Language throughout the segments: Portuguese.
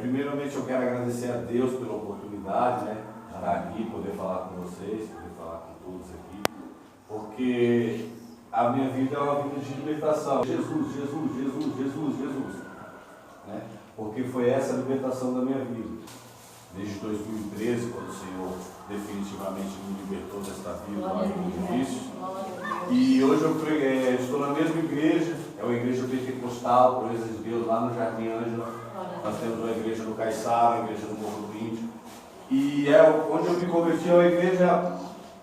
Primeiramente eu quero agradecer a Deus pela oportunidade, né, de estar aqui, poder falar com vocês, poder falar com todos aqui, porque a minha vida é uma vida de libertação. Jesus, Jesus, Jesus, Jesus, Jesus, né? Porque foi essa a libertação da minha vida. Desde 2013, quando o Senhor definitivamente me libertou desta vida, uma vida de vícios. E hoje eu estou na mesma igreja, é uma igreja pentecostal, Proeza de Deus, lá no Jardim Ângela. Nós temos uma igreja no Caiçara, uma igreja no Morro do Índio. E onde eu me converti é uma igreja,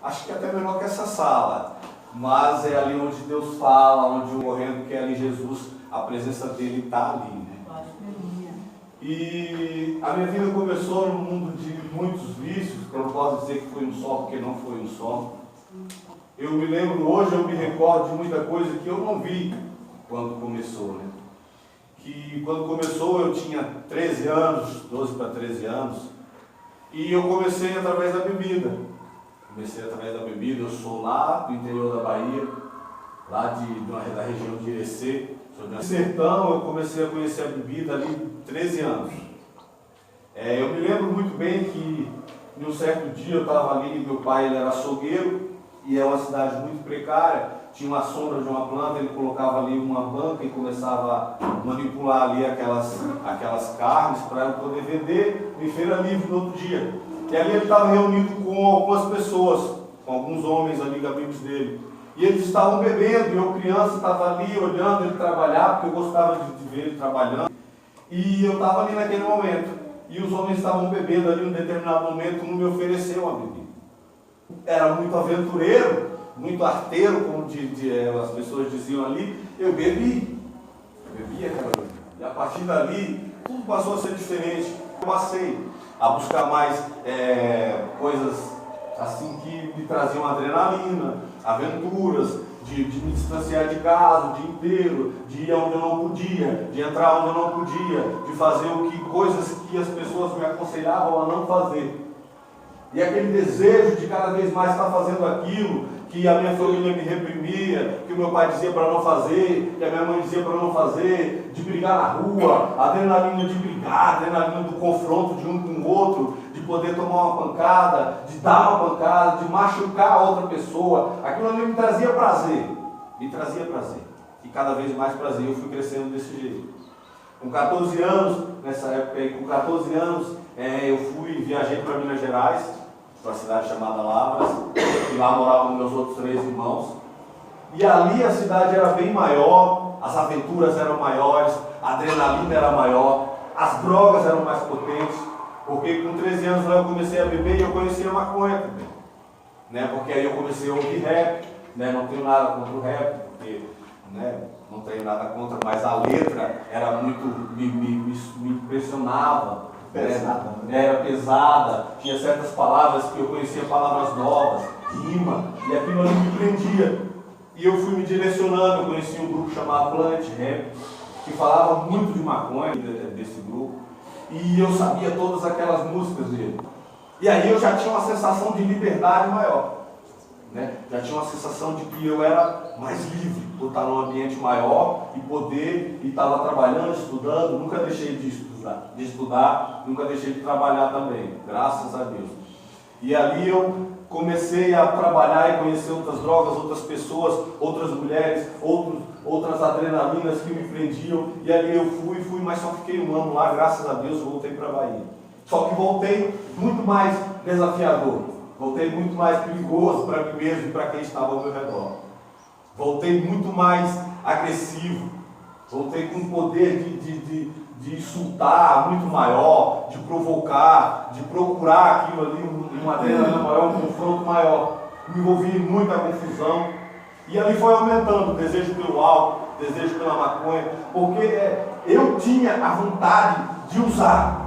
acho que até menor que essa sala, mas é ali onde Deus fala, onde eu morrendo, porque é ali Jesus, a presença dele está ali, né? E a minha vida começou num mundo de muitos vícios, que eu não posso dizer que foi um só, porque não foi um só. Eu me lembro, hoje eu me recordo de muita coisa que eu não vi quando começou, né? Que quando começou eu tinha 13 anos, 12 para 13 anos, e eu comecei através da bebida. Eu sou lá do interior da Bahia, lá da região de Irecê. No sertão eu comecei a conhecer a bebida ali 13 anos. Eu me lembro muito bem que em um certo dia eu estava ali, meu pai ele era açougueiro, e é uma cidade muito precária, tinha uma sombra de uma planta, ele colocava ali uma banca e começava a manipular ali aquelas carnes para eu poder vender em feira livre no outro dia. E ali ele estava reunido com algumas pessoas, com alguns homens amigos dele. E eles estavam bebendo, e eu criança estava ali olhando ele trabalhar, porque eu gostava de ver ele trabalhando. E eu estava ali naquele momento. E os homens estavam bebendo ali, em um determinado momento, um me ofereceu uma bebida. Era muito aventureiro, muito arteiro, como as pessoas diziam ali. Eu bebi aquela bebida. E a partir dali, tudo passou a ser diferente. Eu passei a buscar mais coisas assim que me traziam adrenalina, aventuras, de me distanciar de casa o dia inteiro, de ir onde eu não podia, de entrar onde eu não podia, de fazer coisas que as pessoas me aconselhavam a não fazer. E aquele desejo de cada vez mais estar fazendo aquilo que a minha família me reprimia, que o meu pai dizia para não fazer, que a minha mãe dizia para não fazer, de brigar na rua, a adrenalina de brigar, a adrenalina do confronto de um com o outro, de poder tomar uma pancada, de dar uma pancada, de machucar a outra pessoa. Aquilo ali me trazia prazer, e cada vez mais prazer. Eu fui crescendo desse jeito. Com 14 anos, nessa época aí, eu viajei para Minas Gerais, para uma cidade chamada Lavras, e lá moravam meus outros 3 irmãos. E ali a cidade era bem maior, as aventuras eram maiores, a adrenalina era maior, as drogas eram mais potentes, porque com 13 anos lá eu comecei a beber e eu conhecia a maconha também, né? Porque aí eu comecei a ouvir rap, né? Não tenho nada contra o rap, porque, né, não tenho nada contra, mas a letra era muito, me impressionava. Era pesada, tinha certas palavras que eu conhecia, palavras novas, rima, e aquilo ali me prendia. E eu fui me direcionando, eu conheci um grupo chamado Planet Rap, que falava muito de maconha, desse grupo, e eu sabia todas aquelas músicas dele. E aí eu já tinha uma sensação de liberdade maior, né? Já tinha uma sensação de que eu era mais livre, por estar num ambiente maior e poder, e estava trabalhando, estudando, nunca deixei de estudar, nunca deixei de trabalhar também, graças a Deus. E ali eu comecei a trabalhar e conhecer outras drogas, outras pessoas, outras mulheres, outras adrenalinas que me prendiam, e ali eu fui, mas só fiquei um ano lá, graças a Deus, voltei para a Bahia. Só que voltei muito mais desafiador, voltei muito mais perigoso para mim mesmo e para quem estava ao meu redor. Voltei muito mais agressivo, voltei com um poder de insultar muito maior, de provocar, de procurar aquilo ali, uma adrenalina maior, um confronto maior. Me envolvi em muita confusão. E ali foi aumentando o desejo pelo álcool, o desejo pela maconha, porque eu tinha a vontade de usar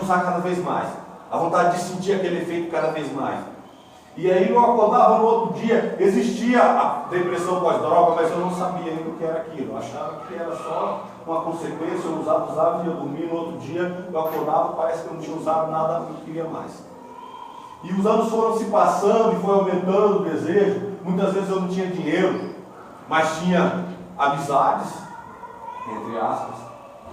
cada vez mais, a vontade de sentir aquele efeito cada vez mais. E aí eu acordava no outro dia, existia a depressão pós-droga, mas eu não sabia ainda o que era aquilo. Eu achava que era só uma consequência, eu usava, ia dormir, no outro dia eu acordava, parece que eu não tinha usado nada, não queria mais. E os anos foram se passando e foi aumentando o desejo. Muitas vezes eu não tinha dinheiro, mas tinha amizades, entre aspas,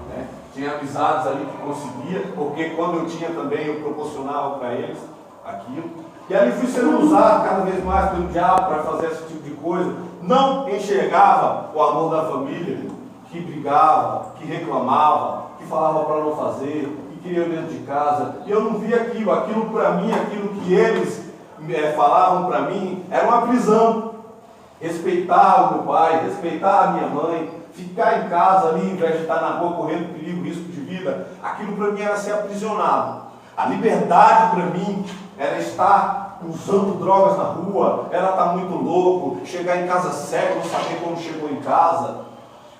né? Tinha amizades ali que conseguia, porque quando eu tinha também, eu proporcionava para eles aquilo. E ali fui sendo usado cada vez mais pelo diabo para fazer esse tipo de coisa. Não enxergava o amor da família, que brigava, que reclamava, que falava para não fazer, que queria dentro de casa. E eu não via aquilo. Aquilo para mim, aquilo que eles falavam para mim, era uma prisão. Respeitar o meu pai, respeitar a minha mãe, ficar em casa ali, em vez de estar na rua correndo perigo, risco de vida, aquilo para mim era ser aprisionado. A liberdade para mim era estar usando drogas na rua, era estar muito louco, chegar em casa cego, não saber como chegou em casa.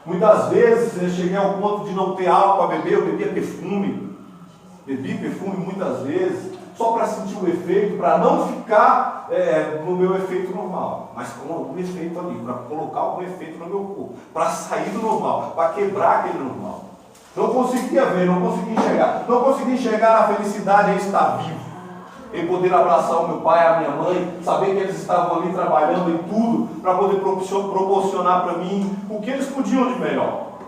Muitas vezes eu cheguei ao ponto de não ter álcool para beber, eu bebia perfume. Bebi perfume muitas vezes, só para sentir o efeito, para não ficar no meu efeito normal, mas com algum efeito ali, para colocar algum efeito no meu corpo, para sair do normal, para quebrar aquele normal. Não conseguia ver, não conseguia enxergar a felicidade em estar vivo, em poder abraçar o meu pai, a minha mãe, saber que eles estavam ali trabalhando em tudo, para poder proporcionar para mim o que eles podiam de melhor,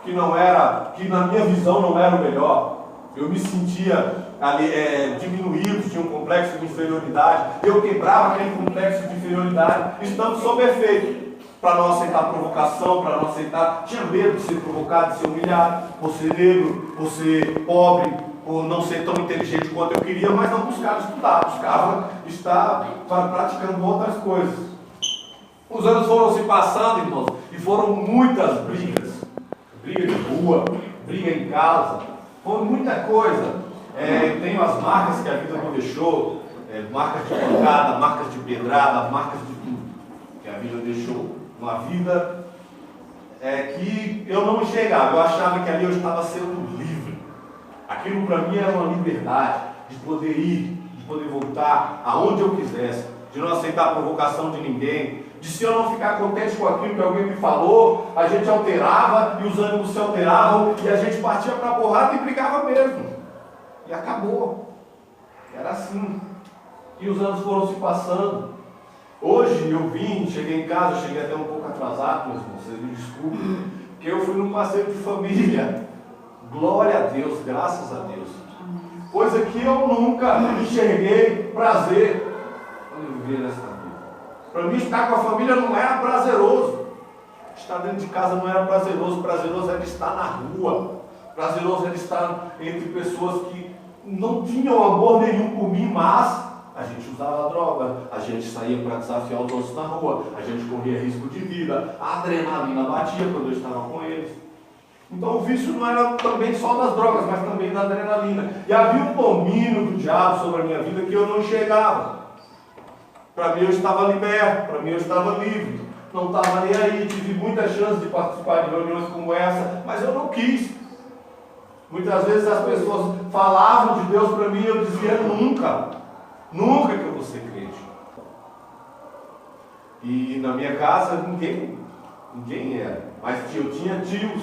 que na minha visão não era o melhor. Eu me sentia ali, diminuído, tinha um complexo de inferioridade. Eu quebrava aquele complexo de inferioridade, estando sob efeito, para não aceitar provocação, para não aceitar. Tinha medo de ser provocado, de ser humilhado, por ser negro, por ser pobre, por não ser tão inteligente quanto eu queria, mas não buscava estudar, buscava estar praticando outras coisas. Os anos foram se passando, irmãos, e foram muitas brigas. Briga de rua, briga em casa. Foi muita coisa. Tenho as marcas que a vida me deixou, marcas de pancada, marcas de pedrada, marcas de tudo que a vida deixou. Uma vida que eu não enxergava, eu achava que ali eu estava sendo livre. Aquilo para mim era uma liberdade de poder ir, de poder voltar aonde eu quisesse, de não aceitar a provocação de ninguém, de se eu não ficar contente com aquilo que alguém me falou, a gente alterava e os ânimos se alteravam e a gente partia para a porrada e brigava mesmo. E acabou. Era assim. E os anos foram se passando. Hoje eu cheguei em casa, cheguei até um pouco atrasado, meus irmãos, vocês me desculpem, porque eu fui num passeio de família. Glória a Deus, graças a Deus. Coisa que eu nunca enxerguei prazer quando eu vivia nessa vida. Para mim, estar com a família não era prazeroso. Estar dentro de casa não era prazeroso. Prazeroso era estar na rua. Prazeroso era estar entre pessoas que não tinham amor nenhum por mim, mas a gente usava droga, a gente saía para desafiar os outros na rua, a gente corria risco de vida, a adrenalina batia quando eu estava com eles. Então o vício não era também só das drogas, mas também da adrenalina. E havia um domínio do diabo sobre a minha vida que eu não enxergava. Para mim eu estava liberto, para mim eu estava livre, não estava nem aí, tive muita chance de participar de reuniões como essa, mas eu não quis. Muitas vezes as pessoas falavam de Deus para mim e eu dizia nunca que eu vou ser crente. E na minha casa ninguém era, mas eu tinha tios,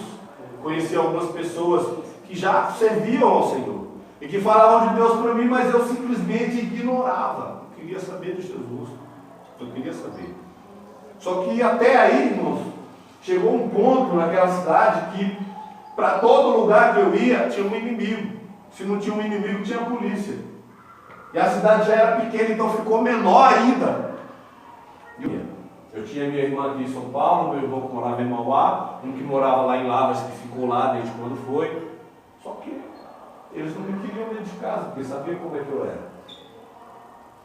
conheci algumas pessoas que já serviam ao Senhor e que falavam de Deus para mim, mas eu simplesmente ignorava. Eu queria saber de Jesus, eu queria saber. Só que até aí, irmãos, chegou um ponto naquela cidade que para todo lugar que eu ia tinha um inimigo. Se não tinha um inimigo, tinha a polícia. E a cidade já era pequena, então ficou menor ainda. Eu tinha minha irmã aqui em São Paulo, meu irmão que morava em Mauá, um que morava lá em Lavras, que ficou lá desde quando foi. Só que eles não me queriam dentro de casa, porque sabiam como é que eu era.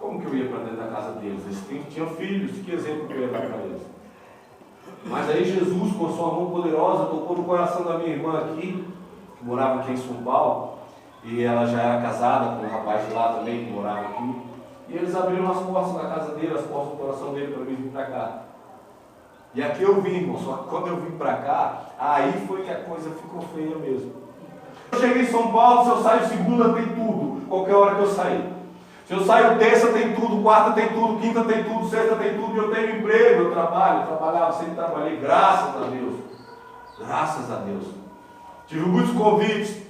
Como que eu ia para dentro da casa deles? Eles tinham filhos, que exemplo que eu ia dar para eles? Mas aí Jesus, com sua mão poderosa, tocou no coração da minha irmã aqui, que morava aqui em São Paulo, e ela já era casada com um rapaz de lá também, que morava aqui, e eles abriram as portas da casa dele, as portas do coração dele para mim vir para cá. E aqui eu vim, irmão, só que quando eu vim para cá, aí foi que a coisa ficou feia mesmo. Eu cheguei em São Paulo, se eu saio segunda tem tudo, qualquer hora que eu sair. Se eu saio terça tem tudo, quarta tem tudo, quinta tem tudo, sexta tem tudo, eu tenho emprego, eu trabalhava, sempre trabalhei, graças a Deus. Graças a Deus. Tive muitos convites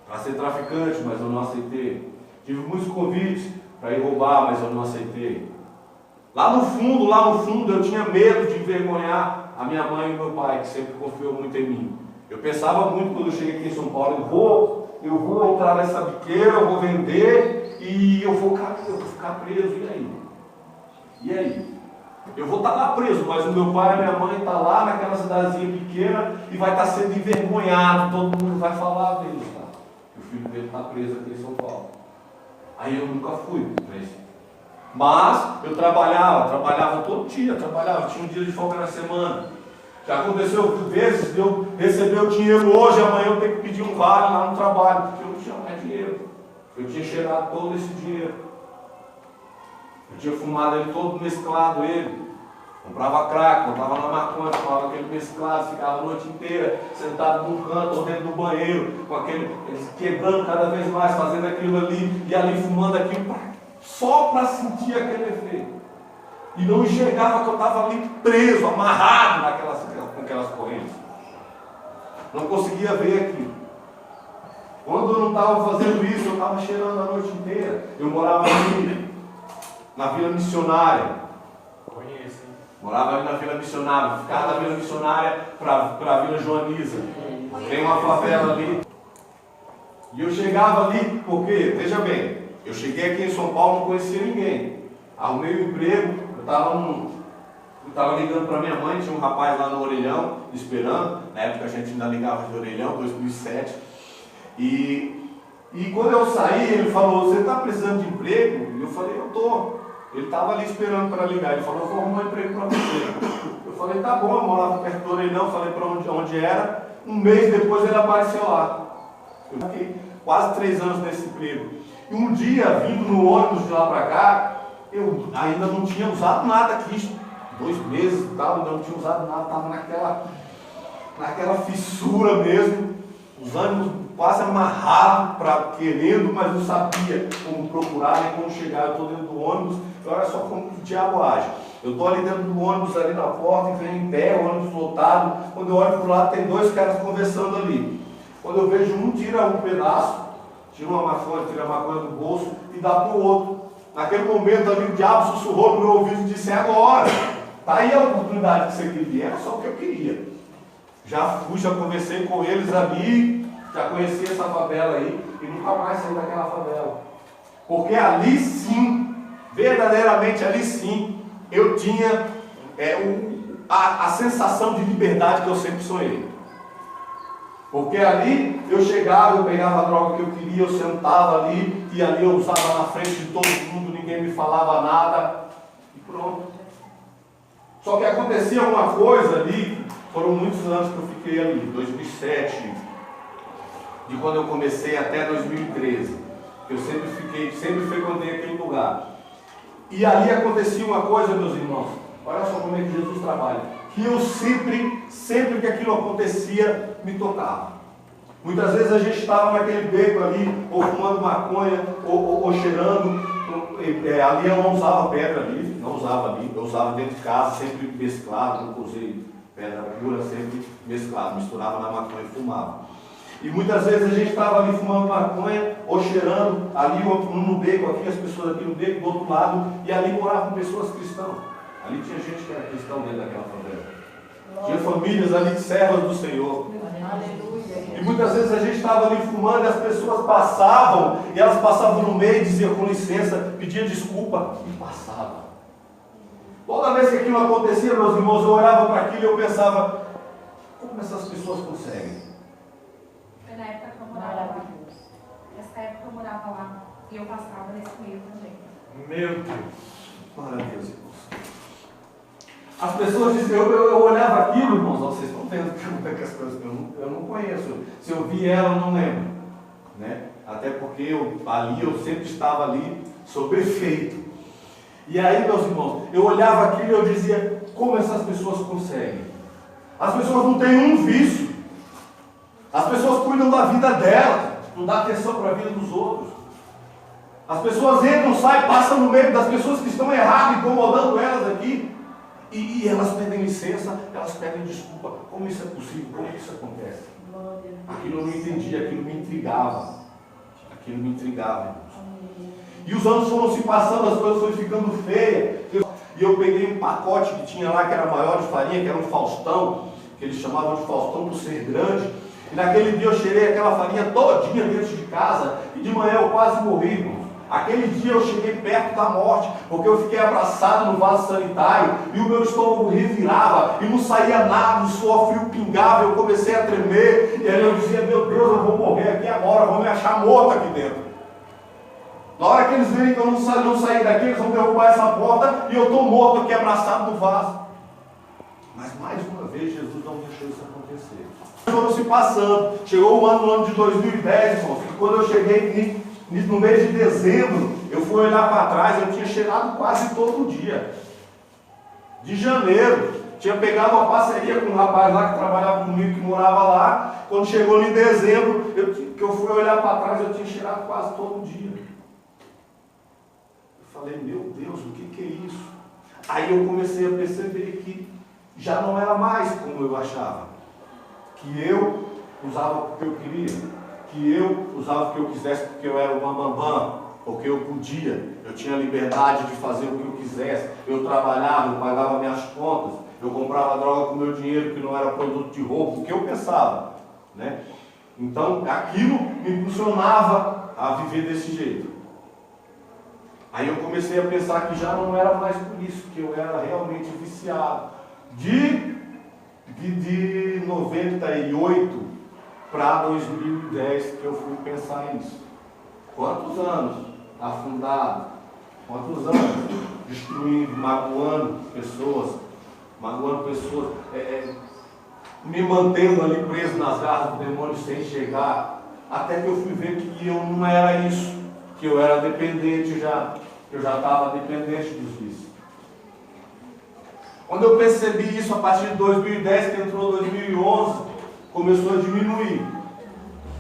para ser traficante, mas eu não aceitei. Tive muitos convites para ir roubar, mas eu não aceitei. Lá no fundo, eu tinha medo de envergonhar a minha mãe e o meu pai, que sempre confiou muito em mim. Eu pensava muito quando eu cheguei aqui em São Paulo, eu vou entrar nessa biqueira, eu vou vender e eu vou ficar preso, e aí? E aí? Eu vou estar lá preso, mas o meu pai e a minha mãe estão lá naquela cidadezinha pequena e vai estar sendo envergonhado, todo mundo vai falar dele, tá? Que o filho dele está preso aqui em São Paulo. Aí eu nunca fui preso. Mas eu trabalhava todo dia, tinha um dia de folga na semana. Já aconteceu vezes de eu receber o dinheiro hoje, amanhã eu tenho que pedir um vale lá no trabalho, porque eu não tinha mais dinheiro. Eu tinha cheirado todo esse dinheiro. Eu tinha fumado ele todo mesclado, ele. Comprava crack, botava na maconha, fumava aquele mesclado, ficava a noite inteira sentado num canto ou dentro do banheiro, com aquele, quebrando cada vez mais, fazendo aquilo ali, e ali fumando aquilo, só para sentir aquele efeito. E não enxergava que eu estava ali preso, amarrado com aquelas correntes. Não conseguia ver aquilo. Quando eu não estava fazendo isso, eu estava cheirando a noite inteira. Eu morava ali, na Vila Missionária. Conheço, hein? Morava ali na Vila Missionária. Ficava da Vila Missionária para a Vila Joaniza. Tem uma favela ali. E eu chegava ali, porque, veja bem, eu cheguei aqui em São Paulo, não conhecia ninguém. Arrumei um emprego, eu estava ligando para minha mãe, tinha um rapaz lá no Orelhão, esperando. Na época a gente ainda ligava de Orelhão, 2007. E quando eu saí, ele falou, você está precisando de emprego? E eu falei, eu estou. Ele estava ali esperando para ligar. Ele falou, eu vou arrumar um emprego para você. Eu falei, tá bom, eu morava perto do Orelhão, falei para onde era. Um mês depois ele apareceu lá. Eu fiquei quase 3 anos nesse emprego. E um dia, vindo no ônibus de lá para cá, eu ainda não tinha usado nada aqui. 2 meses e tal, ainda não tinha usado nada, estava naquela fissura mesmo. Os ânimos quase amarrados, querendo, mas não sabia como procurar, nem como chegar. Eu estou dentro do ônibus, olha só como o diabo age. Eu estou ali dentro do ônibus, ali na porta, e venho em pé, o ônibus lotado. Quando eu olho para o lado, tem 2 caras conversando ali. Quando eu vejo um, tira um pedaço, tira a maconha do bolso e dá para o outro. Naquele momento ali, o diabo sussurrou no meu ouvido e disse, é agora. Está aí a oportunidade que você queria, era só o que eu queria. Já conversei com eles ali, já conheci essa favela aí e nunca mais saí daquela favela. Porque ali sim, verdadeiramente ali sim, eu tinha a sensação de liberdade que eu sempre sonhei. Porque ali eu chegava, eu pegava a droga que eu queria, eu sentava ali e ali eu usava na frente de todo mundo, ninguém me falava nada e pronto. Só que acontecia uma coisa ali. Foram muitos anos que eu fiquei ali, 2007, de quando eu comecei até 2013. Eu sempre frequentei aquele lugar. E ali acontecia uma coisa, meus irmãos, olha só como é que Jesus trabalha, que eu sempre que aquilo acontecia, me tocava. Muitas vezes a gente estava naquele beco ali, ou fumando maconha, ou cheirando. Ali eu não usava pedra ali, eu usava dentro de casa, sempre mesclado, não usei pedra pura, sempre mesclado, misturava na maconha e fumava. E muitas vezes a gente estava ali fumando maconha ou cheirando, ali no beco, aqui as pessoas aqui no beco, do outro lado, e ali moravam pessoas cristãs. Ali tinha gente que era cristão dentro daquela favela. Tinha famílias ali, servas do Senhor. E muitas vezes a gente estava ali fumando e as pessoas passavam, e elas passavam no meio e diziam com licença, pediam desculpa e passavam. Toda vez que aquilo acontecia, meus irmãos, eu olhava para aquilo e eu pensava, como essas pessoas conseguem? Foi na época que eu morava lá. Nessa época eu morava lá e eu passava nesse meio também. Meu Deus. Glória a Deus, irmãos. As pessoas diziam, eu olhava aquilo, irmãos, vocês estão vendo como é que as coisas, eu não conheço. Se eu vi ela, eu não lembro. Né? Até porque eu sempre estava ali sob efeito. E aí, meus irmãos, eu olhava aquilo e eu dizia, como essas pessoas conseguem? As pessoas não têm um vício. As pessoas cuidam da vida delas, não dão atenção para a vida dos outros. As pessoas entram, saem, passam no meio das pessoas que estão erradas, incomodando elas aqui. E elas pedem licença, elas pedem desculpa. Como isso é possível? Como isso acontece? Aquilo eu não entendia, aquilo me intrigava. Aquilo me intrigava, irmãos. E os anos foram se passando, as coisas foram ficando feias. E eu peguei um pacote que tinha lá, que era maior de farinha, que era um Faustão, que eles chamavam de Faustão por ser grande. E naquele dia eu cheirei aquela farinha todinha dentro de casa, e de manhã eu quase morri, irmãos. Aquele dia eu cheguei perto da morte, porque eu fiquei abraçado no vaso sanitário, e o meu estômago revirava, e não saía nada, o suor frio pingava, eu comecei a tremer, e aí eu dizia, meu Deus, eu vou morrer aqui agora, vou me achar morto aqui dentro. Na hora que eles verem que eu não saí daqui, eles vão derrubar essa porta, e eu estou morto aqui abraçado no vaso. Mas mais uma vez, Jesus não deixou isso acontecer. Foram se passando, chegou o ano de 2010, irmãos, e quando eu cheguei no mês de dezembro, eu fui olhar para trás, eu tinha cheirado quase todo dia. De janeiro, tinha pegado uma parceria com um rapaz lá que trabalhava comigo, que morava lá. Quando chegou em dezembro, que eu fui olhar para trás, eu tinha cheirado quase todo dia. Eu falei, meu Deus, o que é isso? Aí eu comecei a perceber que já não era mais como eu achava. Que eu usava porque eu queria. Que eu usava o que eu quisesse porque eu era o bambambam, porque eu podia, eu tinha liberdade de fazer o que eu quisesse, eu trabalhava, eu pagava minhas contas, eu comprava droga com meu dinheiro que não era produto de roubo, o que eu pensava, né? Então aquilo me impulsionava a viver desse jeito. Aí eu comecei a pensar que já não era mais por isso, que eu era realmente viciado. De 98 para 2010 que eu fui pensar nisso. Quantos anos afundado, quantos anos destruindo, magoando pessoas, me mantendo ali preso nas garras do demônio sem chegar, até que eu fui ver que eu não era isso, que eu era dependente já, que eu já estava dependente dos vícios. Quando eu percebi isso a partir de 2010, que entrou 2011, começou a diminuir.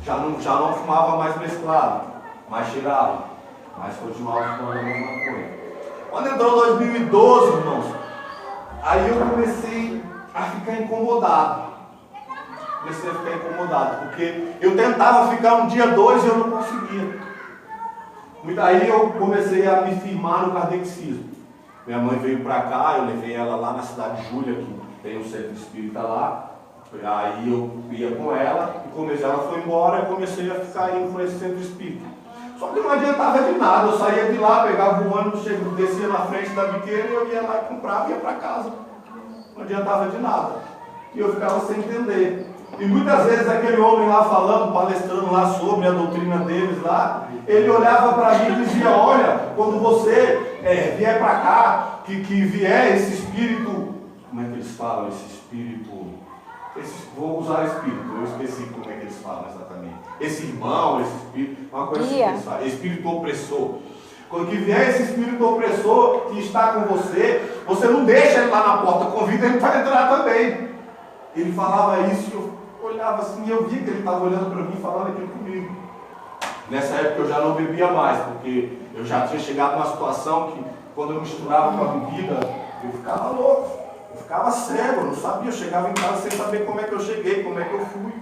Já não fumava mais mesclado, mais cheirava, mas continuava fumando a mesma coisa. Quando entrou 2012, irmãos, aí eu comecei a ficar incomodado. Porque eu tentava ficar um dia, dois e eu não conseguia. Aí eu comecei a me firmar no kardecismo. Minha mãe veio para cá, eu levei ela lá na cidade de Júlia, que tem um centro espírita lá. Aí eu ia com ela, e ela foi embora, eu comecei a ficar indo para esse centro espírita. Só que não adiantava de nada, eu saía de lá, pegava o ônibus, descia na frente da biqueira, e eu ia lá e comprava e ia para casa. Não adiantava de nada. E eu ficava sem entender. E muitas vezes aquele homem lá falando, palestrando lá sobre a doutrina deles lá, ele olhava para mim e dizia, olha, quando você vier para cá, que vier esse espírito, como é que eles falam, esse espírito... vou usar espírito, eu esqueci como é que eles falam exatamente. Esse irmão, esse espírito, uma coisa assim que eles falam, espírito opressor. Quando que vier esse espírito opressor que está com você, você não deixa ele lá na porta, convida ele para entrar também. Ele falava isso, eu olhava assim, e eu via que ele estava olhando para mim, falando aquilo comigo. Nessa época eu já não bebia mais, porque eu já tinha chegado numa situação que, quando eu misturava com a bebida, eu ficava louco. Eu ficava cego, eu não sabia, eu chegava em casa sem saber como é que eu cheguei, como é que eu fui.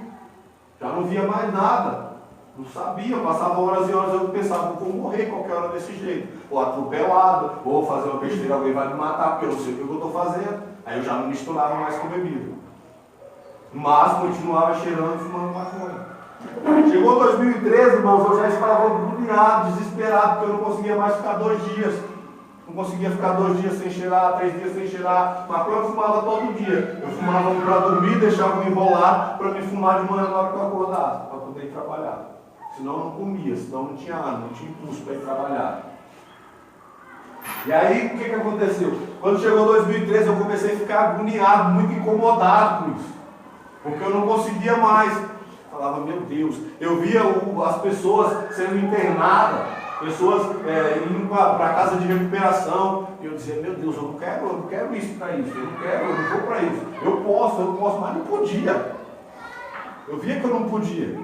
Já não via mais nada. Não sabia, passava horas e horas, eu pensava, eu vou morrer qualquer hora desse jeito. Ou atropelado, ou fazer uma besteira, alguém vai me matar, porque eu não sei o que eu estou fazendo. Aí eu já não misturava mais com bebida. Mas continuava cheirando e fumando maconha. Chegou 2013, irmãos, eu já estava agoniado, desesperado, porque eu não conseguia mais ficar 2 dias. Não conseguia ficar 2 dias sem cheirar, 3 dias sem cheirar. Maconha eu fumava todo dia. Eu fumava para dormir, deixava enrolar para me fumar de manhã na hora que eu acordasse, para poder ir trabalhar. Senão eu não comia, senão não tinha ânimo, não tinha impulso para ir trabalhar. E aí, o que aconteceu? Quando chegou 2013, eu comecei a ficar agoniado, muito incomodado com isso. Porque eu não conseguia mais. Falava, meu Deus, eu via as pessoas sendo internadas, pessoas indo para a casa de recuperação, e eu dizia, meu Deus, eu não quero isso para isso, eu não vou para isso. Eu posso, mas não podia. Eu via que eu não podia.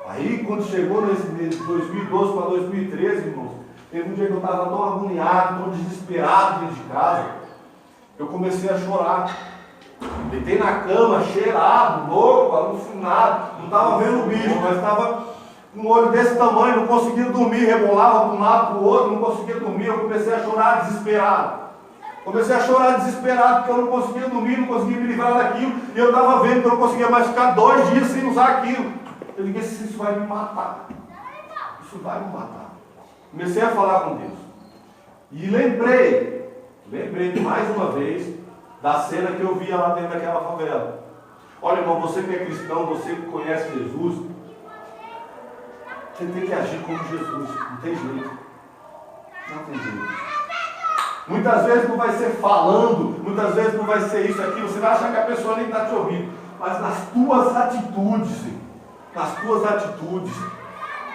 Aí, quando chegou nesse 2012 para 2013, irmãos, teve um dia que eu estava tão agoniado, tão desesperado dentro de casa, eu comecei a chorar. Deitei na cama, cheirado, louco, alucinado, não estava vendo o bicho, mas estava com um olho desse tamanho, não conseguia dormir, rebolava de um lado para o outro, não conseguia dormir, eu comecei a chorar desesperado. Comecei a chorar desesperado, porque eu não conseguia dormir, não conseguia me livrar daquilo. E eu estava vendo que eu não conseguia mais ficar 2 dias sem usar aquilo. Eu disse, isso vai me matar. Isso vai me matar. Comecei a falar com Deus. E lembrei mais uma vez da cena que eu via lá dentro daquela favela. Olha, irmão, você que é cristão, você que conhece Jesus, você tem que agir como Jesus. Não tem jeito. Não tem jeito. Muitas vezes não vai ser falando, muitas vezes não vai ser isso, aquilo. Você vai achar que a pessoa nem está te ouvindo. Mas nas tuas atitudes,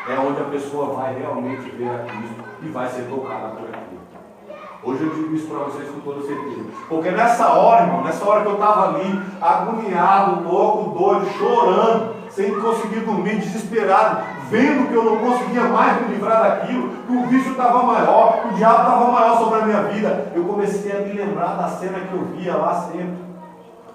é onde a pessoa vai realmente ver a Cristo e vai ser tocada por aquilo. Hoje eu digo isso para vocês com toda certeza. Porque nessa hora, irmão, nessa hora que eu estava ali, agoniado, louco, doido, chorando, sem conseguir dormir, desesperado, vendo que eu não conseguia mais me livrar daquilo, que o vício estava maior, que o diabo estava maior sobre a minha vida, eu comecei a me lembrar da cena que eu via lá sempre.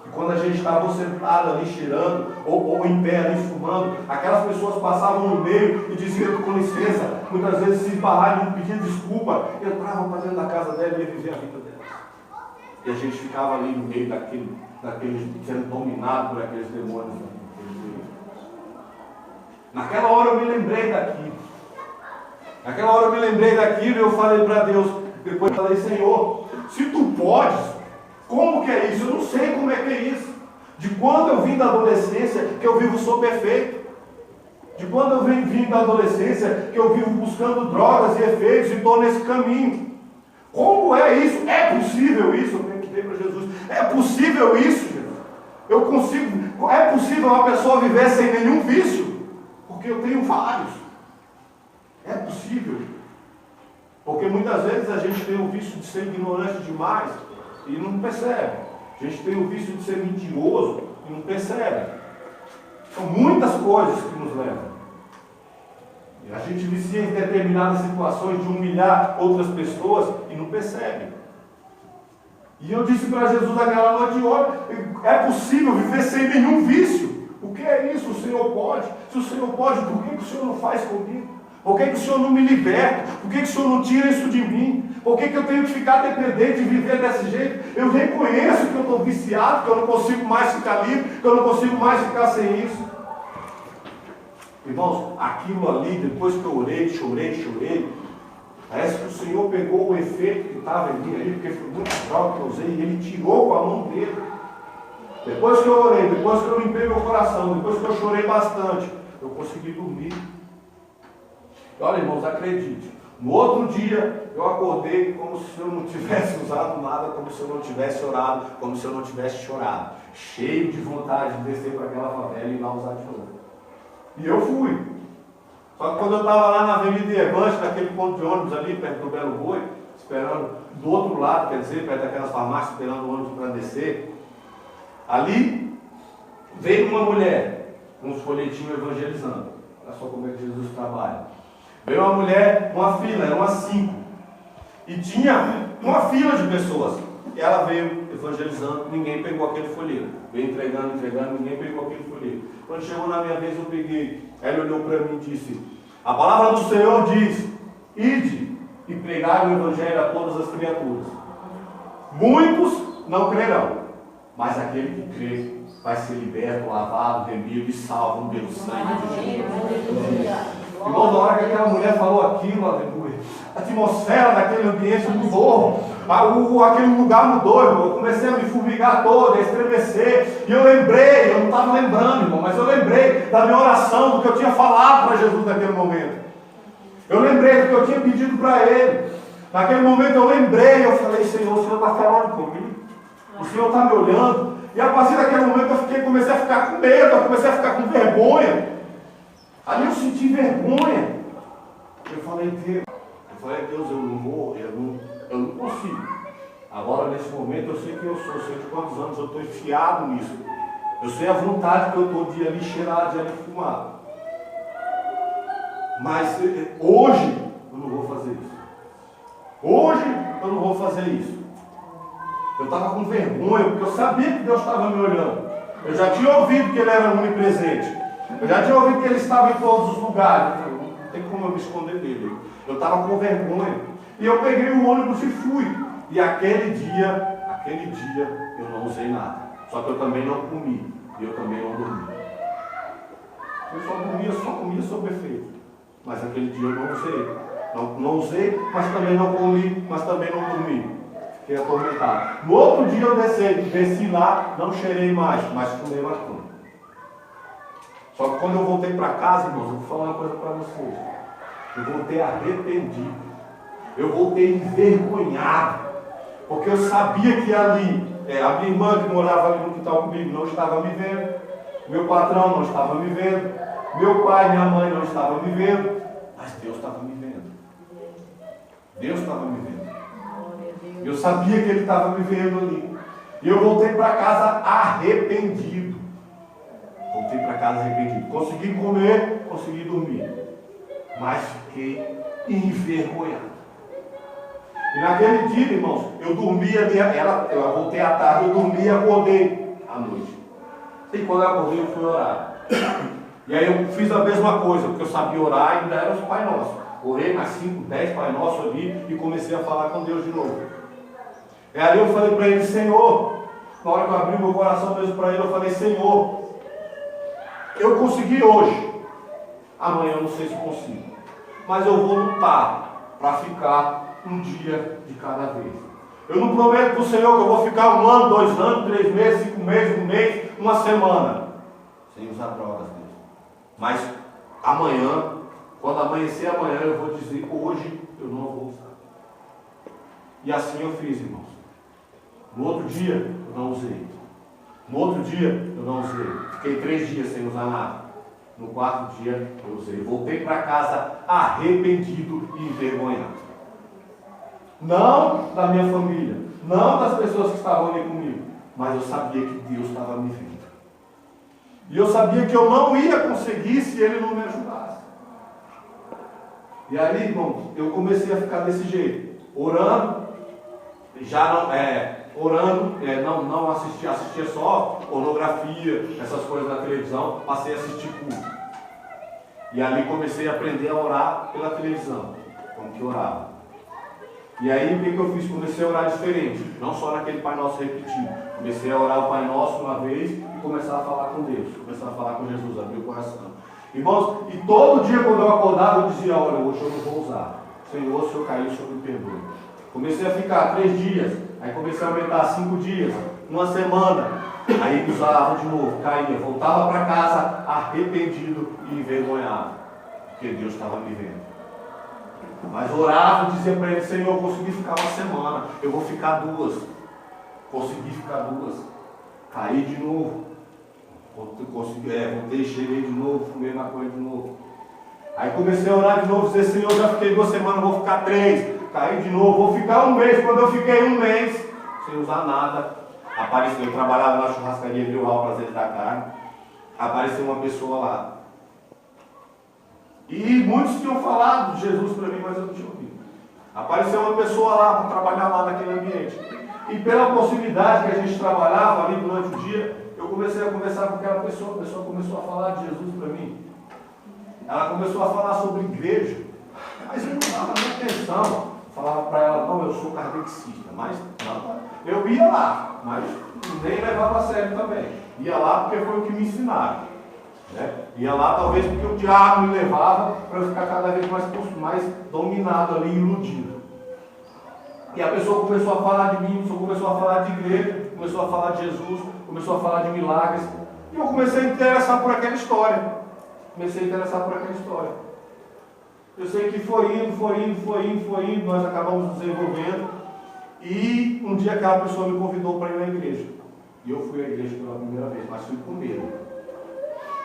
E quando a gente estava sentado ali cheirando, ou em pé ali fumando, aquelas pessoas passavam no meio e diziam com licença, muitas vezes se esbarravam, pedindo desculpa, entravam para dentro da casa dela e ia viver a vida dela. E a gente ficava ali no meio daqueles sendo dominado por aqueles demônios. Naquela hora eu me lembrei daquilo. E eu falei para Deus, depois eu falei, Senhor, se tu podes, como que é isso? Eu não sei como é que é isso. De quando eu vim da adolescência, que eu vivo sou perfeito. De quando eu vim da adolescência, que eu vivo buscando drogas e efeitos e estou nesse caminho. Como é isso? É possível isso? Eu tenho que dizer para Jesus, é possível isso, Jesus? Eu consigo, é possível uma pessoa viver sem nenhum vício? Porque eu tenho vários. É possível. Porque muitas vezes a gente tem o vício de ser ignorante demais e não percebe. A gente tem o vício de ser mentiroso e não percebe. São muitas coisas que nos levam. E a gente vicia em determinadas situações de humilhar outras pessoas e não percebe. E eu disse para Jesus naquela noite, olha, é possível viver sem nenhum vício. O que é isso? O Senhor pode. Se o Senhor pode, por que o Senhor não faz comigo? Por que o Senhor não me liberta? Por que o Senhor não tira isso de mim? Por que eu tenho que ficar dependente e viver desse jeito? Eu reconheço que eu estou viciado, que eu não consigo mais ficar livre, que eu não consigo mais ficar sem isso. Irmãos, aquilo ali, depois que eu orei, chorei, parece que o Senhor pegou o efeito que estava em mim ali, porque foi muita droga que eu usei, e Ele tirou com a mão dele. Depois que eu orei, depois que eu limpei meu coração, depois que eu chorei bastante, eu consegui dormir. E olha, irmãos, acredite, no outro dia eu acordei como se eu não tivesse usado nada, como se eu não tivesse orado, como se eu não tivesse chorado, cheio de vontade de descer para aquela favela e ir lá usar de novo. E eu fui. Só que quando eu estava lá na Avenida Evante, naquele ponto de ônibus ali, perto do Belo Boi, esperando do outro lado, quer dizer, perto daquelas farmácias, esperando o ônibus para descer, ali veio uma mulher com uns folhetinhos evangelizando. Olha só como é que Jesus trabalha. Veio uma mulher, uma fila, eram umas 5. E tinha uma fila de pessoas. E ela veio evangelizando, ninguém pegou aquele folheto. Veio entregando, ninguém pegou aquele folheto. Quando chegou na minha vez, eu peguei. Ela olhou para mim e disse, a palavra do Senhor diz, ide e pregai o evangelho a todas as criaturas. Muitos não crerão, mas aquele que crê vai ser liberto, lavado, remido e salvo pelo sangue de Jesus. Irmão, na hora que aquela mulher falou aquilo, aleluia, a atmosfera daquele ambiente mudou, aquele lugar mudou, irmão. Eu comecei a me formigar toda, a estremecer, e eu lembrei, eu não estava lembrando, irmão, mas eu lembrei da minha oração, do que eu tinha falado para Jesus naquele momento. Eu lembrei do que eu tinha pedido para Ele. Naquele momento eu lembrei, eu falei, Senhor, o Senhor está falando comigo, o Senhor está me olhando. E a partir daquele momento eu comecei a ficar com medo, eu comecei a ficar com vergonha. Ali eu senti vergonha. Eu falei, Deus, eu não consigo. Agora, nesse momento, eu sei quem eu sou, eu sei de quantos anos eu estou enfiado nisso. Eu sei a vontade que eu estou de ali cheirar, de ali fumar. Mas hoje eu não vou fazer isso. Hoje eu não vou fazer isso. Eu estava com vergonha, porque eu sabia que Deus estava me olhando. Eu já tinha ouvido que Ele era onipresente. Eu já tinha ouvido que Ele estava em todos os lugares. Não tem como eu me esconder dele. Eu estava com vergonha. E eu peguei o ônibus e fui. E aquele dia, eu não usei nada. Só que eu também não comi. E eu também não dormi. Eu só comia sob efeito. Mas aquele dia eu não usei. Não usei, mas também não comi, mas também não dormi. Fiquei atormentado. No outro dia eu desci lá, não cheirei mais, mas fumei maconha. Só que quando eu voltei para casa, irmãos, eu vou falar uma coisa para vocês. Eu voltei arrependido. Eu voltei envergonhado. Porque eu sabia que ali, a minha irmã que morava ali no quintal comigo não estava me vendo. Meu patrão não estava me vendo. Meu pai e minha mãe não estavam me vendo. Mas Deus estava me vendo. Deus estava me vendo. Eu sabia que Ele estava me vendo ali. E eu voltei para casa arrependido. Voltei para casa arrependido. Consegui comer, consegui dormir. Mas fiquei envergonhado. E naquele dia, irmãos, eu dormia ali, eu voltei à tarde, eu dormi e acordei à noite. E quando eu acordei, eu fui orar. E aí eu fiz a mesma coisa, porque eu sabia orar e ainda era os Pai Nosso. Orei mais 5, 10 Pai Nosso ali e comecei a falar com Deus de novo. E aí eu falei para Ele, Senhor, na hora que eu abri meu coração mesmo para Ele, eu falei, Senhor, eu consegui hoje. Amanhã eu não sei se consigo. Mas eu vou lutar para ficar um dia de cada vez. Eu não prometo para o Senhor que eu vou ficar 1 ano, 2 anos, 3 meses, 5 meses, 1 mês, 1 semana. Sem usar drogas, Deus. Mas amanhã, quando amanhecer amanhã, eu vou dizer, hoje eu não vou usar. E assim eu fiz, irmãos. No outro dia, eu não usei. No outro dia, eu não usei. Fiquei 3 dias sem usar nada. No 4º dia, eu usei. Voltei para casa arrependido e envergonhado. Não da minha família, não das pessoas que estavam ali comigo, mas eu sabia que Deus estava me vendo. E eu sabia que eu não ia conseguir se Ele não me ajudasse. E aí, irmãos, eu comecei a ficar desse jeito, orando, não assistia só pornografia, essas coisas na televisão, passei a assistir culto. E ali comecei a aprender a orar pela televisão, como que orava. E aí o que eu fiz? Comecei a orar diferente, não só naquele Pai Nosso repetido. Comecei a orar o Pai Nosso uma vez e começar a falar com Deus, começar a falar com Jesus, abrir o coração. Irmãos, e todo dia quando eu acordava eu dizia, olha, hoje eu não vou usar. Senhor, se eu cair, o Senhor me perdoe. Comecei a ficar 3 dias, aí comecei a aumentar 5 dias, 1 semana, aí usava de novo, caía, voltava para casa arrependido e envergonhado, porque Deus estava me vendo. Mas orava e dizia para Ele, Senhor, eu consegui ficar 1 semana, eu vou ficar 2. Consegui ficar 2. Caí de novo. Voltei, cheguei de novo, fumei maconha de novo. Aí comecei a orar de novo, dizer, Senhor, já fiquei 2 semanas, vou ficar 3. Caí de novo, vou ficar 1 mês. Quando eu fiquei 1 mês, sem usar nada, apareceu, eu trabalhava na churrascaria Gril Prazer da Carne, apareceu uma pessoa lá. E muitos tinham falado de Jesus para mim, mas eu não tinha ouvido. Apareceu uma pessoa lá para trabalhar lá naquele ambiente. E pela possibilidade que a gente trabalhava ali durante o dia, eu comecei a conversar com aquela pessoa. A pessoa começou a falar de Jesus para mim. Ela começou a falar sobre igreja. Mas eu não dava muita atenção. Falava para ela, não, eu sou kardecista. Mas não, eu ia lá, mas nem levava a sério também. Ia lá porque foi o que me ensinaram. Né? Ia lá talvez porque o diabo me levava para eu ficar cada vez mais dominado ali, iludido. E a pessoa começou a falar de mim, começou a falar de igreja, começou a falar de Jesus, começou a falar de milagres. E eu comecei a interessar por aquela história. Eu sei que foi indo, nós acabamos nos envolvendo. E um dia aquela pessoa me convidou para ir na igreja. E eu fui à igreja pela primeira vez, mas fui com medo.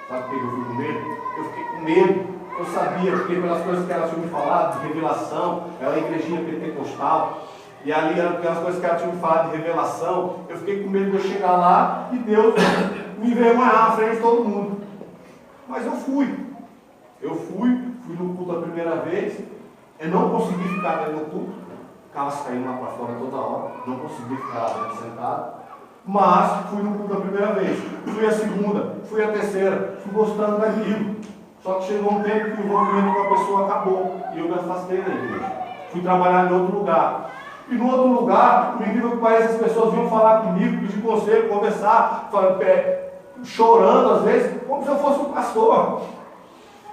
Sabe por que eu fui com medo? Eu fiquei com medo. Eu sabia, porque pelas coisas que ela tinha me falado, de revelação, ela é igrejinha pentecostal, e ali aquelas coisas que ela tinha me falado de revelação, eu fiquei com medo de eu chegar lá e Deus me envergonhar na frente de todo mundo. Mas eu fui. Fui no culto a primeira vez, eu não consegui ficar dentro do culto, ficava saindo lá para fora toda hora, não consegui ficar lá dentro sentado. Mas fui no culto a primeira vez, fui a segunda, fui a terceira, fui gostando daquilo. Só que chegou um tempo que o envolvimento com a pessoa acabou e eu me afastei da igreja. Fui trabalhar em outro lugar. E no outro lugar, por incrível que pareça, as pessoas vinham falar comigo, pedir conselho, conversar, chorando às vezes, como se eu fosse um pastor.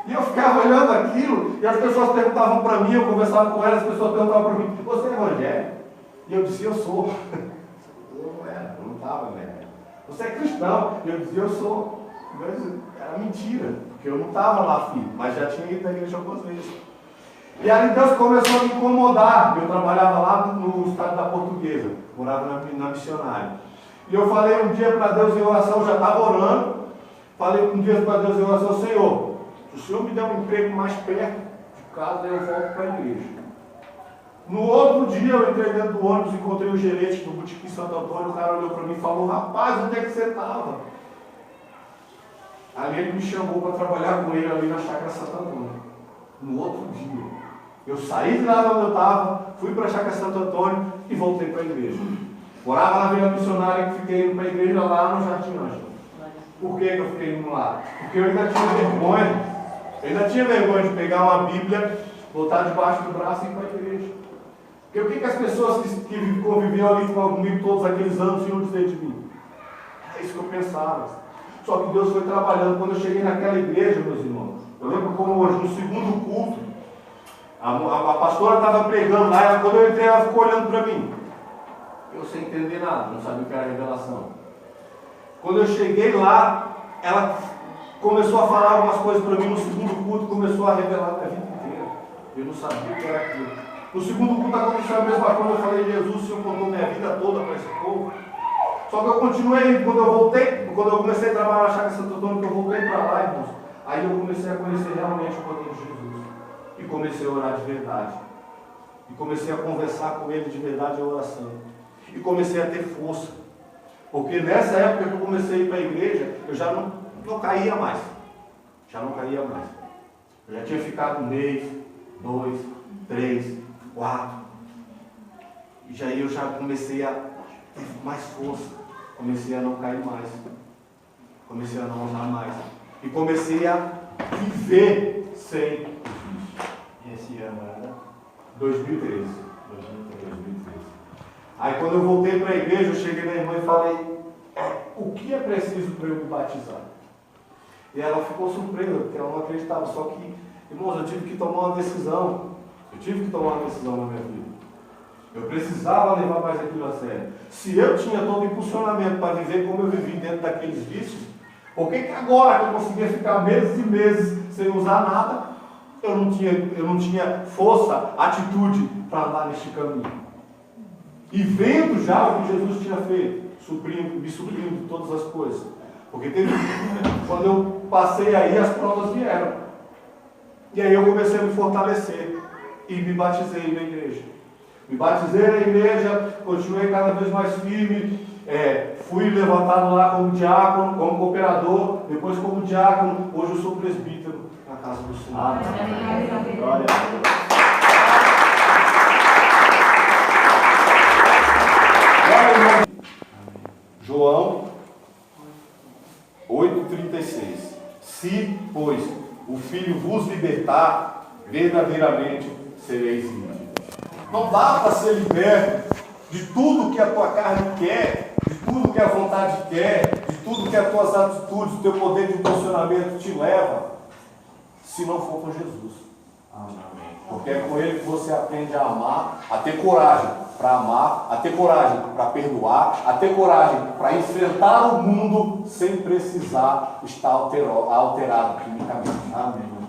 E eu ficava olhando aquilo, e as pessoas perguntavam para mim, eu conversava com elas, as pessoas perguntavam para mim, você é evangélico? E eu dizia, eu sou. Eu não era, eu não estava, né? Você é cristão? E eu dizia, eu sou. Mas era mentira, porque eu não estava lá, filho, mas já tinha ido na igreja algumas vezes. E aí Deus começou a me incomodar. Eu trabalhava lá no estado da Portuguesa, morava na missionária. E eu falei um dia para Deus em oração, já estava orando, falei um dia para Deus em oração, Senhor, se o Senhor me der um emprego mais perto de casa, eu volto para a igreja. No outro dia eu entrei dentro do ônibus, encontrei o gerente do Botequim Santo Antônio, o cara olhou para mim e falou, rapaz, onde é que você estava? Aí ele me chamou para trabalhar com ele ali na Chácara Santo Antônio. No outro dia, eu saí de lá onde eu estava, fui para a Chácara Santo Antônio e voltei para a igreja. Morava na Vila Missionária e fiquei indo para a igreja lá no Jardim Ângelo. Por que eu fiquei indo lá? Porque eu ainda tinha vergonha. Eu ainda tinha vergonha de pegar uma Bíblia, botar debaixo do braço e ir para a igreja. Porque o que as pessoas que conviviam ali comigo todos aqueles anos iam dizer de mim? É isso que eu pensava. Só que Deus foi trabalhando. Quando eu cheguei naquela igreja, meus irmãos, eu lembro como hoje, no segundo culto, a pastora estava pregando lá, quando eu entrei, ela ficou olhando para mim. Eu sem entender nada, não sabia o que era revelação. Quando eu cheguei lá, ela começou a falar algumas coisas para mim no segundo culto, começou a revelar a minha vida inteira. Eu não sabia o que era aquilo. No segundo culto aconteceu a mesma coisa, eu falei, Jesus, o Senhor contou minha vida toda para esse povo. Só que eu continuei, quando eu comecei a trabalhar na Chácara Santo Antônio, que eu voltei para lá, irmãos, aí eu comecei a conhecer realmente o poder de Jesus. E comecei a orar de verdade. E comecei a conversar com ele de verdade em oração. E comecei a ter força. Porque nessa época que eu comecei a ir para a igreja, eu já não caía mais. Já não caía mais. Eu já tinha ficado 1 mês, 2, 3, 4. E já eu já comecei a ter mais força. Comecei a não cair mais. Comecei a não usar mais. E comecei a viver sem vício. E esse ano era? 2013. Aí quando eu voltei para a igreja, eu cheguei na irmã e falei, o que é preciso para eu me batizar? E ela ficou surpresa, porque ela não acreditava. Só que, irmãos, eu tive que tomar uma decisão. Eu tive que tomar uma decisão na minha vida. Eu precisava levar mais aquilo a sério. Se eu tinha todo o impulsionamento para viver como eu vivi dentro daqueles vícios, por que agora que eu conseguia ficar meses e meses sem usar nada, eu não tinha força, atitude para andar neste caminho? E vendo já o que Jesus tinha feito, me suprindo de todas as coisas. Porque quando eu passei aí, as provas vieram. E aí eu comecei a me fortalecer. E me batizei na igreja. Me batizei na igreja, continuei cada vez mais firme. Fui levantado lá como diácono, como cooperador, depois como diácono. Hoje eu sou presbítero na casa do Senhor. Amém. Glória a Deus. João 8,36. Se, pois, o Filho vos libertar, verdadeiramente sereis livres. Não dá para ser liberto de tudo que a tua carne quer, de tudo que a vontade quer, de tudo que as tuas atitudes, o teu poder de impulsionamento te leva, se não for com Jesus. Amém. Porque é com Ele que você aprende a amar, a ter coragem para amar, a ter coragem para perdoar, a ter coragem para enfrentar o mundo sem precisar estar alterado quimicamente. Amém.